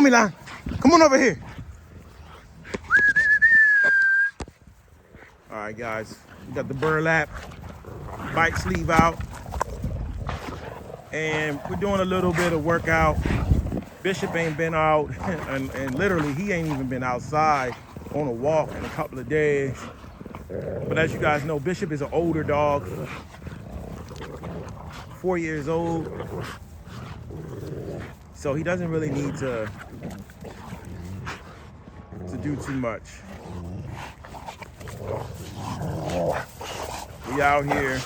on, Milan. Come on over here. All right, guys. We got the burlap bike sleeve out. And we're doing a little bit of workout. Bishop ain't been out, and literally he ain't even been outside on a walk in a couple of days. But as you guys know, Bishop is an older dog, 4 years old. So he doesn't really need to do too much. We out here.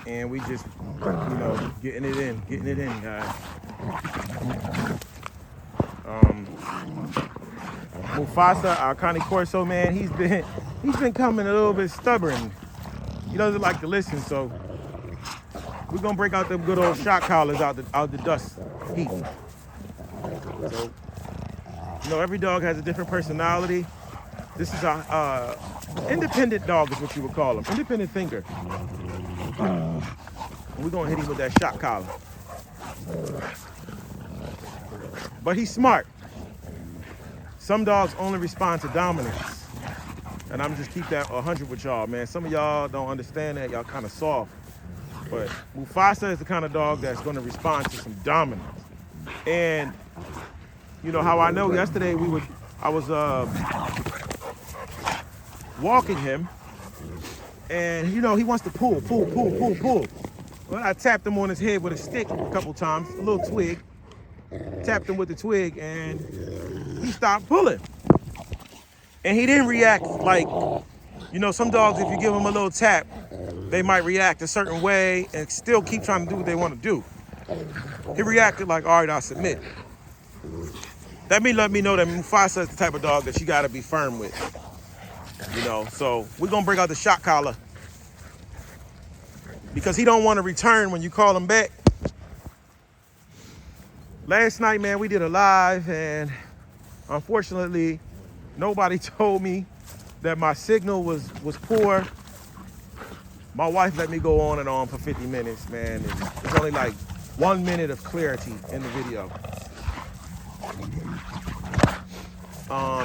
And we just, getting it in, guys. Mufasa, our Cane Corso, man, he's been coming a little bit stubborn. He doesn't like to listen, so we're gonna break out them good old shock collars out the dust heap. So, every dog has a different personality. This is a independent dog is what you would call him, independent thinker. We're gonna hit him with that shock collar. But he's smart. Some dogs only respond to dominance. And I'm just keep that 100 with y'all, man. Some of y'all don't understand that. Y'all kind of soft. But Mufasa is the kind of dog that's gonna respond to some dominance. And you know how I know yesterday I was walking him, and he wants to pull. Well, I tapped him on his head with a stick a couple times, a little twig. Tapped him with the twig, and he stopped pulling. And he didn't react like, some dogs, if you give them a little tap, they might react a certain way and still keep trying to do what they want to do. He reacted like, all right, I'll submit. That let me know that Mufasa is the type of dog that you got to be firm with. So we're going to bring out the shock collar because he don't want to return when you call him back. Last night, man, we did a live, and unfortunately, nobody told me that my signal was poor. My wife let me go on and on for 50 minutes, man. There's only like 1 minute of clarity in the video.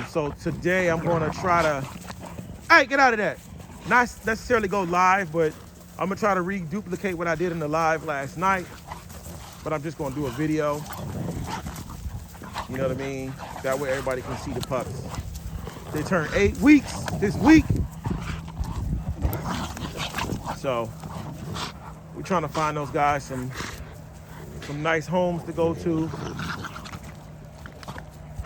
So today I'm going to try to, hey, get out of that. Not necessarily go live, but I'm going to try to reduplicate what I did in the live last night. But I'm just going to do a video. You know what I mean? That way everybody can see the pups. They turn 8 weeks this week. So we're trying to find those guys some nice homes to go to.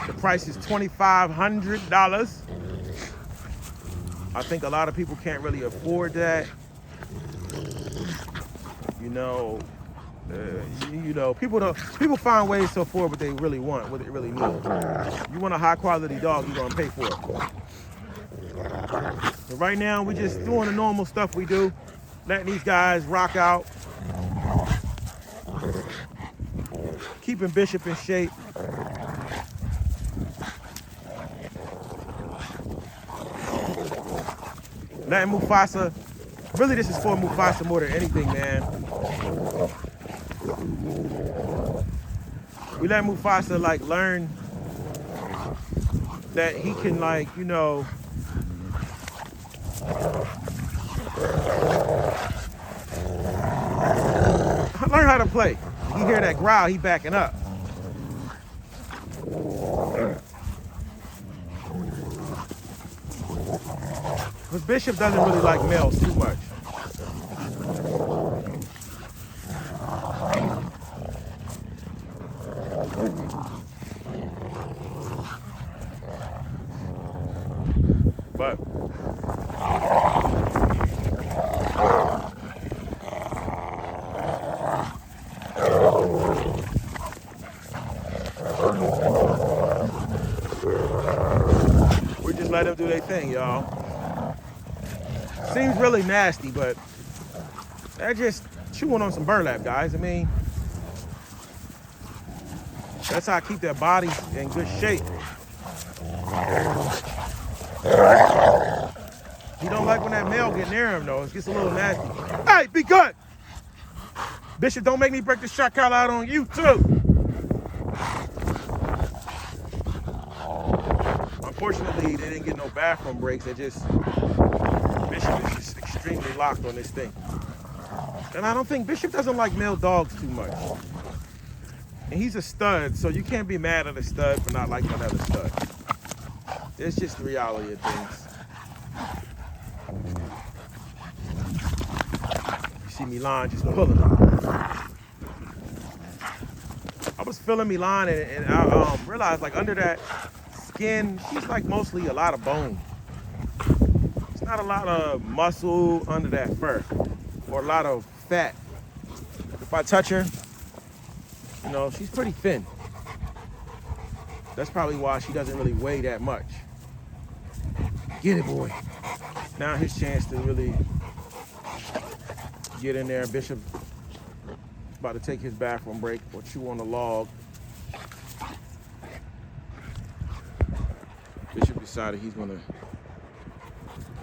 The price is $2,500. I think a lot of people can't really afford that. People find ways to afford what they really want, what they really need. You want a high quality dog, you're gonna pay for it. But right now, we're just doing the normal stuff we do, letting these guys rock out, keeping Bishop in shape. Letting Mufasa, really this is for Mufasa more than anything, man. We let Mufasa learn that he can learn how to play. You hear that growl, he backing up. Because Bishop doesn't really like males too much. But we just let them do their thing, y'all. Seems really nasty, but they're just chewing on some burlap, guys. I mean, that's how I keep their bodies in good shape. He don't like when that male get near him, though. It gets a little nasty. Hey, be good. Bishop, don't make me break the shot collar out on you too. Unfortunately, they didn't get no bathroom breaks. Bishop is just extremely locked on this thing. And I don't think Bishop doesn't like male dogs too much. And he's a stud, so you can't be mad at a stud for not liking another stud. It's just the reality of things. You see Milan just pulling him. I was feeling Milan and I realized like under that skin, she's like mostly a lot of bone. It's not a lot of muscle under that fur or a lot of fat. If I touch her, you know, she's pretty thin. That's probably why she doesn't really weigh that much. Get it, boy. Now his chance to really get in there. Bishop about to take his bathroom break or chew on the log. Bishop decided he's gonna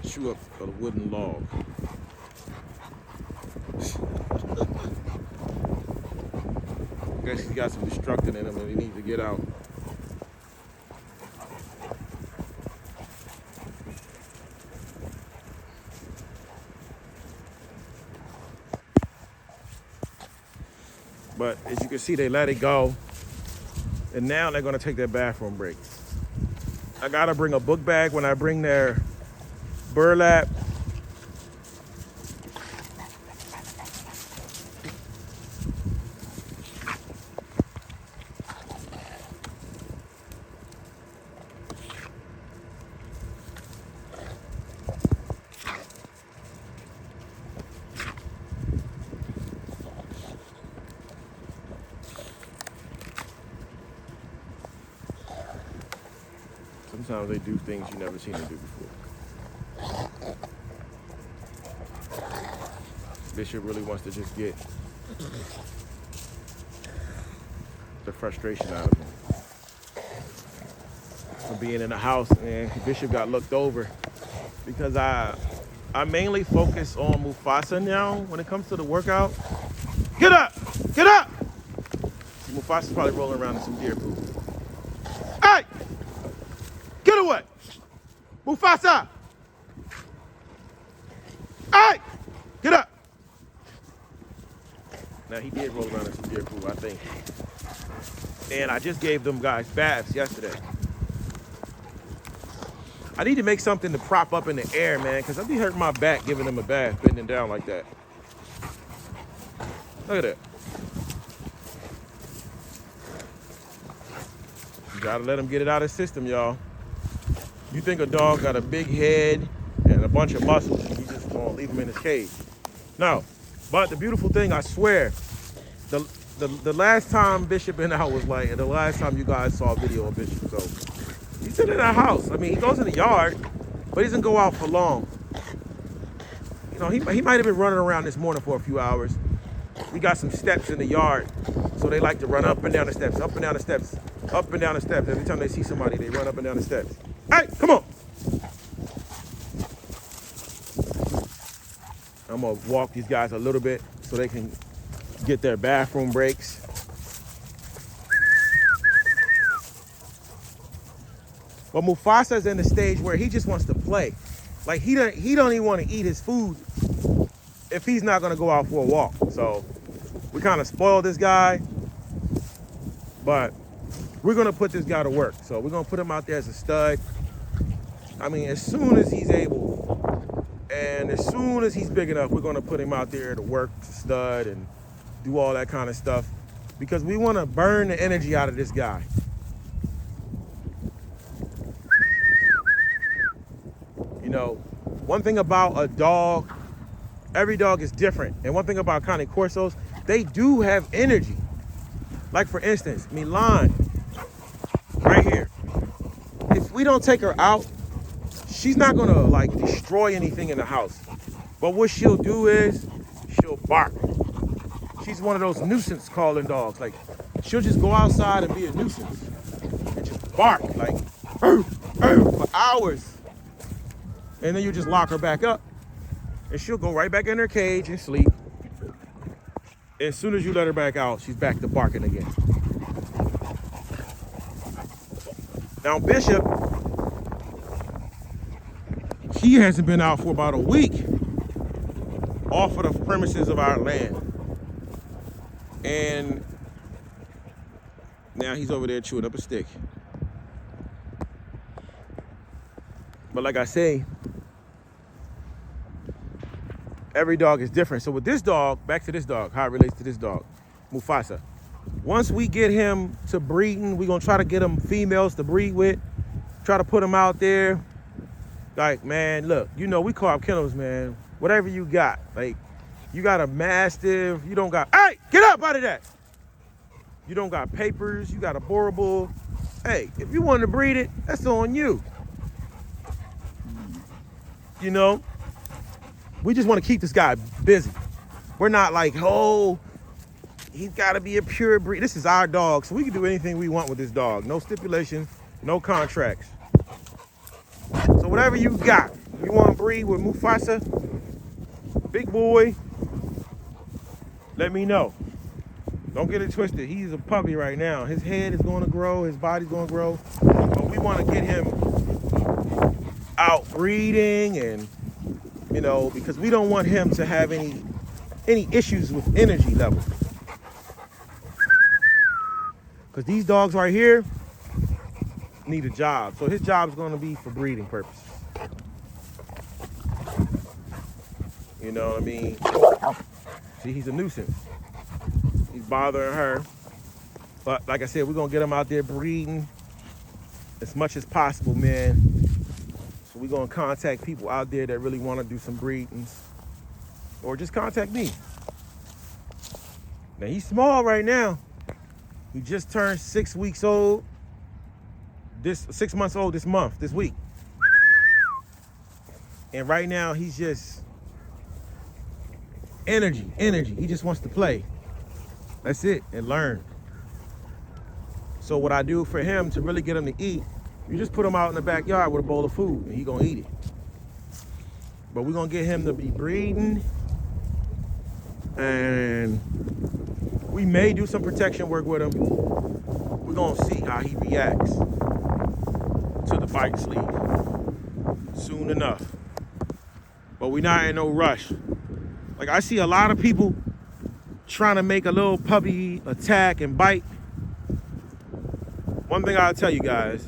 chew up a wooden log. Guess he's got some destructant in him and he needs to get out. But as you can see, they let it go. And now they're gonna take their bathroom break. I gotta bring a book bag when I bring their burlap. Sometimes they do things you never seen them do before. Bishop really wants to just get the frustration out of him. For being in the house, man, Bishop got looked over because I mainly focus on Mufasa now when it comes to the workout. Get up! Get up! See, Mufasa's probably rolling around in some deer poop. Hey! Get away! Mufasa! Hey! Get up! Now he did roll around in some deer poop, I think. And I just gave them guys baths yesterday. I need to make something to prop up in the air, man, because I'd be hurting my back giving them a bath, bending down like that. Look at that. You gotta let him get it out of his system, y'all. You think a dog got a big head and a bunch of muscles and you just gonna leave him in his cage. No. But the beautiful thing, I swear, the last time Bishop been out was like the last time you guys saw a video of Bishop. So he's in our house. I mean, he goes in the yard, but he doesn't go out for long. You know, he might have been running around this morning for a few hours. We got some steps in the yard, so they like to run up and down the steps, up and down the steps, up and down the steps. Every time they see somebody, they run up and down the steps. Hey, come on. I'm gonna walk these guys a little bit so they can get their bathroom breaks. But Mufasa's in the stage where he just wants to play. Like he don't even want to eat his food if he's not gonna go out for a walk. So we kind of spoiled this guy, but we're gonna put this guy to work. So we're gonna put him out there as a stud. I mean, as soon as he's able and as soon as he's big enough, we're gonna put him out there to work, to stud, and do all that kind of stuff because we want to burn the energy out of this guy. You know, one thing about a dog, every dog is different. And one thing about Cane Corsos, they do have energy. Like for instance, Milan, right here. If we don't take her out, she's not gonna like destroy anything in the house. But what she'll do is she'll bark. She's one of those nuisance calling dogs. Like she'll just go outside and be a nuisance and just bark like for hours. And then you just lock her back up and she'll go right back in her cage and sleep. As soon as you let her back out, she's back to barking again. Now Bishop, he hasn't been out for about a week off of the premises of our land. And now he's over there chewing up a stick. But like I say, every dog is different. So with this dog, back to this dog, how it relates to this dog, Mufasa. Once we get him to breeding, we're gonna try to get him females to breed with, try to put him out there. Like, man, look, you know, we carve kennels, man. Whatever you got, like, you got a Mastiff, you don't got, hey, get up out of that. You don't got papers, you got a Boerboel. Hey, if you want to breed it, that's on you. You know, we just want to keep this guy busy. We're not like, oh, he's got to be a pure breed. This is our dog, so we can do anything we want with this dog. No stipulations, no contracts. So whatever you got, you want to breed with Mufasa, big boy, let me know. Don't get it twisted. He's a puppy right now. His head is going to grow, his body's going to grow, but we want to get him out breeding, and you know, because we don't want him to have any issues with energy level. Because these dogs right here need a job. So his job is going to be for breeding purposes. You know what I mean? See, he's a nuisance. He's bothering her. But like I said, we're going to get him out there breeding as much as possible, man. So we're going to contact people out there that really want to do some breedings. Or just contact me. Now, he's small right now. He just turned 6 weeks old. 6 months old this week. And right now, he's just energy. He just wants to play. That's it, and learn. So what I do for him to really get him to eat, you just put him out in the backyard with a bowl of food, and he gonna eat it. But we're gonna get him to be breeding, and we may do some protection work with him. We're gonna see how he reacts to the bite sleeve soon enough. But we're not in no rush. Like, I see a lot of people trying to make a little puppy attack and bite. One thing I'll tell you guys,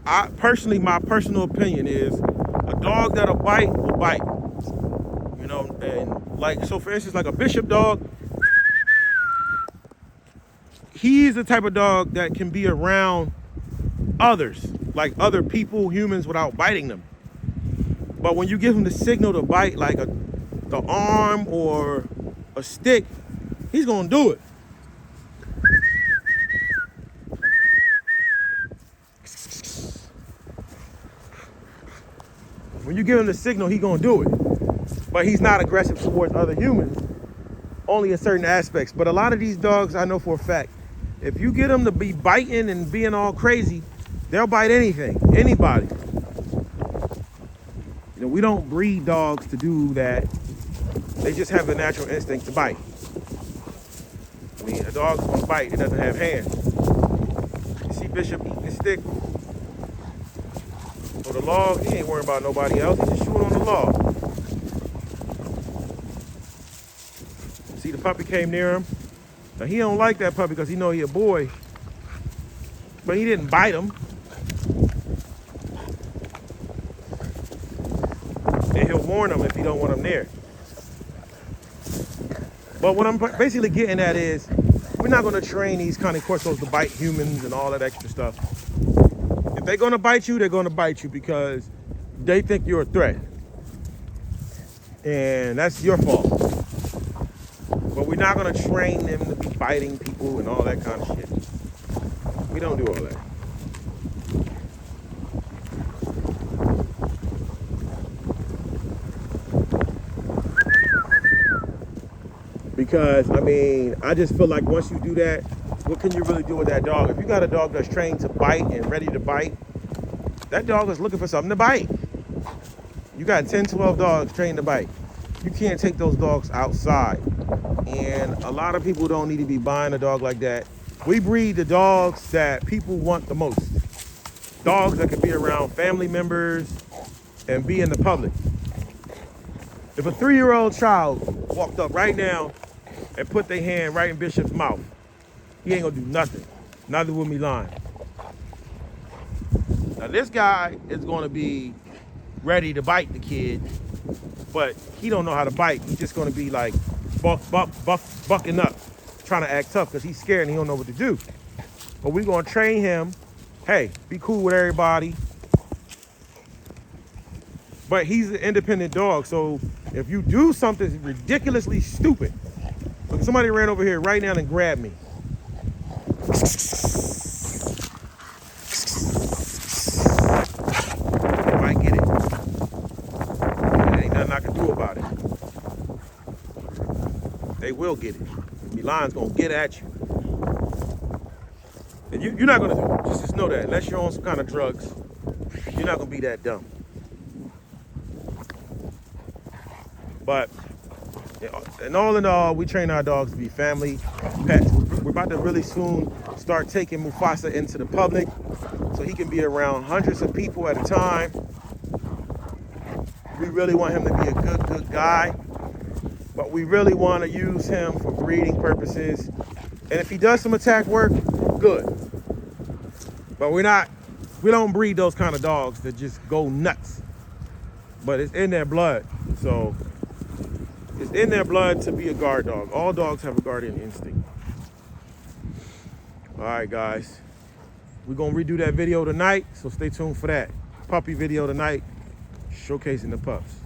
my personal opinion is a dog that'll bite will bite. You know, and like, so for instance, like a Bishop dog, he's the type of dog that can be around others, like other people, humans, without biting them. But when you give him the signal to bite, like the arm or a stick, he's gonna do it. When you give him the signal, he's gonna do it. But he's not aggressive towards other humans, only in certain aspects. But a lot of these dogs, I know for a fact, if you get them to be biting and being all crazy, they'll bite anything, anybody. You know, we don't breed dogs to do that. They just have the natural instinct to bite. I mean, a dog's gonna bite, it doesn't have hands. You see Bishop eating the stick or the log, he ain't worrying about nobody else, he's just chewing on the log. See, the puppy came near him. Now, he don't like that puppy because he know he a boy, but he didn't bite him. And he'll warn him if he don't want him there. But what I'm basically getting at is, we're not gonna train these Cane Corsos to bite humans and all that extra stuff. If they're gonna bite you, they're gonna bite you because they think you're a threat. And that's your fault. But we're not gonna train them to be biting people and all that kind of shit. We don't do all that. Because, I mean, I just feel like once you do that, what can you really do with that dog? If you got a dog that's trained to bite and ready to bite, that dog is looking for something to bite. You got 10, 12 dogs trained to bite. you can't take those dogs outside. And a lot of people don't need to be buying a dog like that. We breed the dogs that people want the most. Dogs that can be around family members and be in the public. If a 3-year-old child walked up right now and put their hand right in Bishop's mouth, he ain't gonna do nothing. Neither will Milan. Now this guy is gonna be ready to bite the kid, but he don't know how to bite. He's just gonna be like bucking up, trying to act tough because he's scared and he don't know what to do. But we're gonna train him. Hey, be cool with everybody. But he's an independent dog, so if you do something ridiculously stupid, look, somebody ran over here right now and grabbed me. They might get it. There ain't nothing I can do about it. They will get it. Milan's gonna get at you. And you're not gonna, just know that, unless you're on some kind of drugs, you're not gonna be that dumb. But and all in all, we train our dogs to be family pets. We're about to really soon start taking Mufasa into the public so he can be around hundreds of people at a time. We really want him to be a good guy, but we really want to use him for breeding purposes. And if he does some attack work, good. But we don't breed those kind of dogs that just go nuts. But it's in their blood, so it's in their blood to be a guard dog. All dogs have a guardian instinct. All right, guys. We're going to redo that video tonight, so stay tuned for that. Puppy video tonight, showcasing the pups.